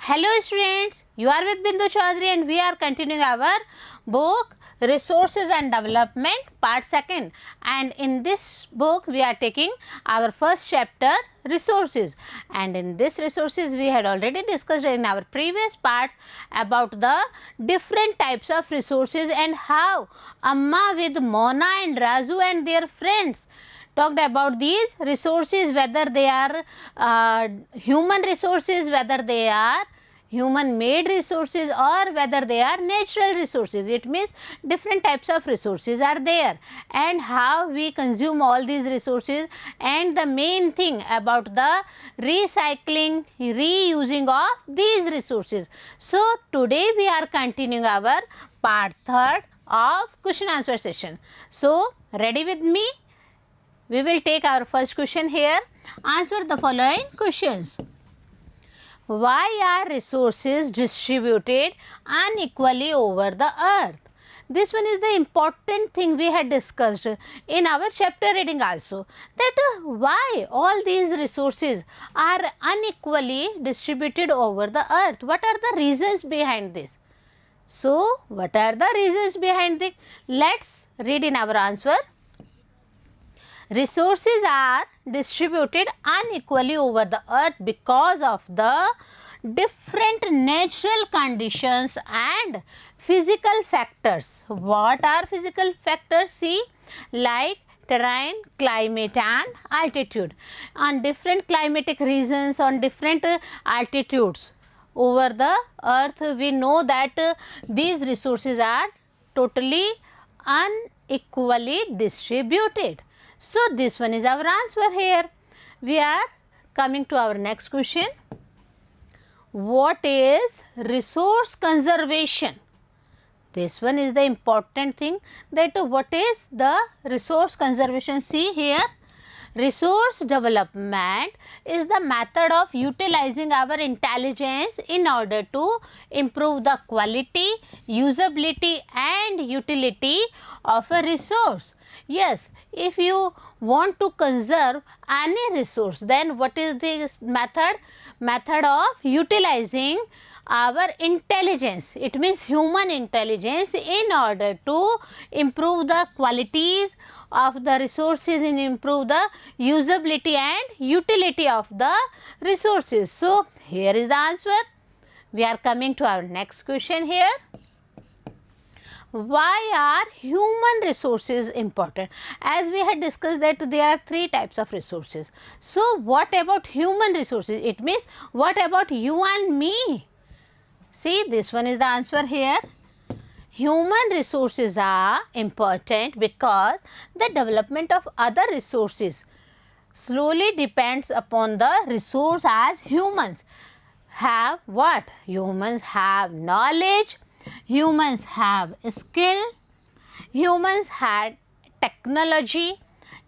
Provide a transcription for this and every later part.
Hello students, you are with Bindu Chaudhary and we are continuing our book Resources and Development part 2nd, and in this book we are taking our first chapter resources, and in this resources we had already discussed in our previous parts about the different types of resources and how Amma with Mona and Razu and their friends talked about these resources, whether they are human resources, whether they are human made resources or whether they are natural resources. It means different types of resources are there and how we consume all these resources, and the main thing about the recycling, reusing of these resources. So today we are continuing our part 3rd of question answer session. So ready with me? We will take our first question here. Answer the following questions. Why are resources distributed unequally over the earth? This one is the important thing we had discussed in our chapter reading also, that why all these resources are unequally distributed over the earth. What are the reasons behind this? So, what are the reasons behind it? Let's read in our answer. Resources are distributed unequally over the earth because of the different natural conditions and physical factors. What are physical factors? See, like terrain, climate and altitude. On different climatic regions, on different altitudes over the earth, we know that these resources are totally unequally distributed. So, this one is our answer here. We are coming to our next question. What is resource conservation? This one is the important thing, that what is the resource conservation. See here, resource development is the method of utilizing our intelligence in order to improve the quality, usability and utility of a resource. Yes, if you want to conserve any resource, then what is this method? Method of utilizing our intelligence. It means human intelligence in order to improve the qualities of the resources and improve the usability and utility of the resources. So, here is the answer. We are coming to our next question here. Why are human resources important? As we had discussed that there are 3 types of resources. So, what about human resources? It means what about you and me? See, this one is the answer here. Human resources are important because the development of other resources slowly depends upon the resource, as humans have what? Humans have knowledge, humans have skill, humans had technology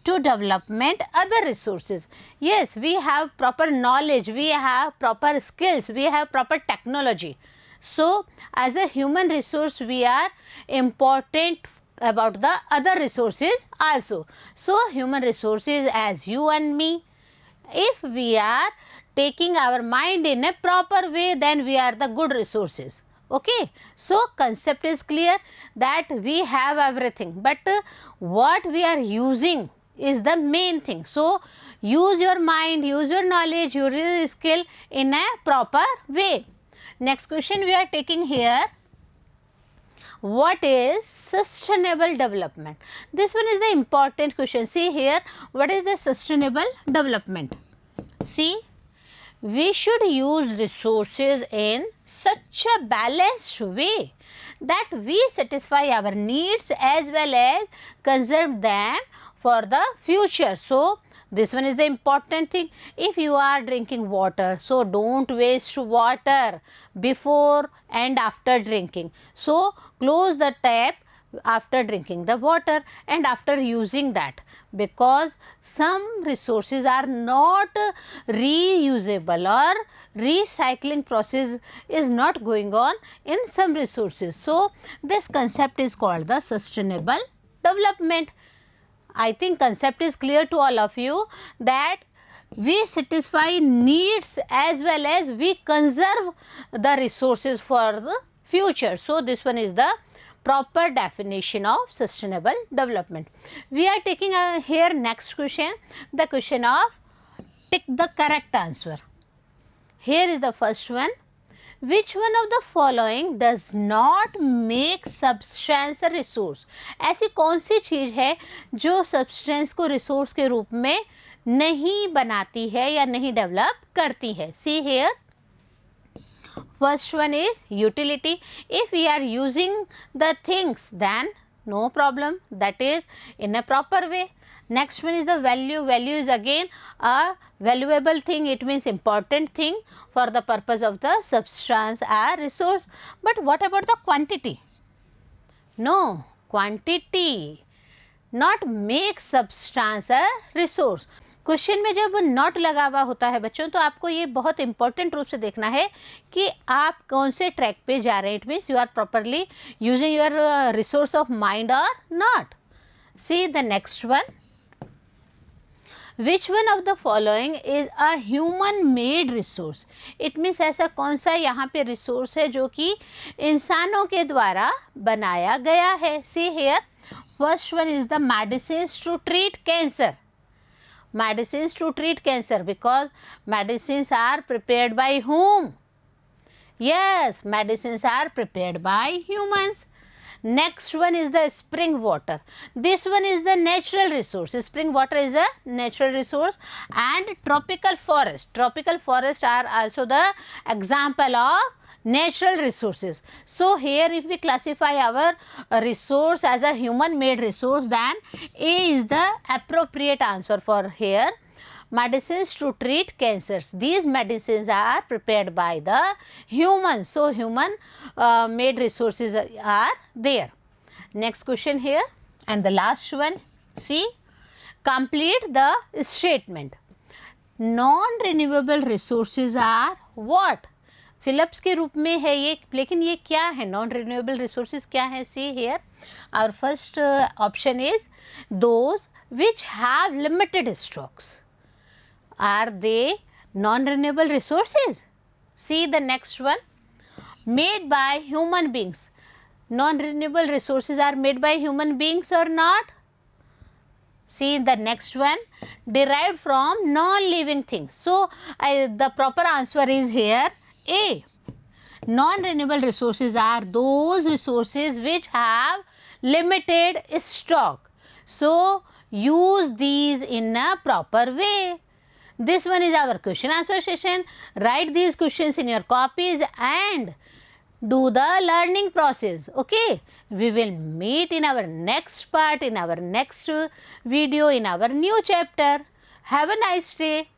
to development other resources. Yes, we have proper knowledge, we have proper skills, we have proper technology. So, as a human resource, we are important about the other resources also. So, human resources as you and me, if we are taking our mind in a proper way, then we are the good resources. Okay. So, concept is clear that we have everything, but what we are using is the main thing. So, use your mind, use your knowledge, use your skill in a proper way. Next question we are taking here. What is sustainable development? This one is the important question. See here, what is the sustainable development? See, we should use resources in such a balanced way that we satisfy our needs as well as conserve them for the future. So, this one is the important thing. If you are drinking water, so don't waste water before and after drinking. So, close the tap after drinking the water and after using that, because some resources are not reusable or recycling process is not going on in some resources. So, this concept is called the sustainable development. I think concept is clear to all of you that we satisfy needs as well as we conserve the resources for the future. So this one is the proper definition of sustainable development. We are taking here next question, the question of tick the correct answer. Here is the first one. Which one of the following does not make substance a resource? ऐसी कौन सी चीज़ है जो substance को resource के रूप में नहीं बनाती है या नहीं डेवलप करती है? See here, first one is utility. If we are using the things, then no problem, that is in a proper way. Next one is the value. Value is again a valuable thing, it means important thing for the purpose of the substance or resource. But what about the quantity? No, quantity not make substance a resource. Question में जब not लगा हुआ होता है बच्चों, तो आपको ये बहुत इंपॉर्टेंट रूप से देखना है कि आप कौन से ट्रैक पे जा रहे हैं. It means you are properly using your resource of mind or not. See the next one. Which one of the following is a human made resource? It means ऐसा कौन सा यहाँ पे रिसोर्स है जो कि इंसानों के द्वारा बनाया गया है? See here, first one is the medicines to treat cancer. Medicines to treat cancer, because medicines are prepared by whom? Yes, medicines are prepared by humans. Next one is the spring water. This one is the natural resource. Spring water is a natural resource. And tropical forest. Tropical forests are also the example of natural resources. So here if we classify our resource as a human made resource, then A is the appropriate answer for here. Medicines to treat cancers. These medicines are prepared by the humans. So human made resources are there. Next question here, and the last one. See, complete the statement. Non-renewable resources are what? फिलिप्स के रूप में है ये, लेकिन ये क्या है? नॉन रिन्यूएबल रिसोर्सेज क्या है? See here, our first option is those which have limited stocks. Are they non renewable resources? See the next one, made by human beings. Non renewable resources are made by human beings or not? See the next one, derived from non-living things. So the proper answer is here A. Non-renewable resources are those resources which have limited stock. So use these in a proper way. This one is our question answer session. Write these questions in your copies and do the learning process. Okay, we will meet in our next part, in our next video, in our new chapter. Have a nice day.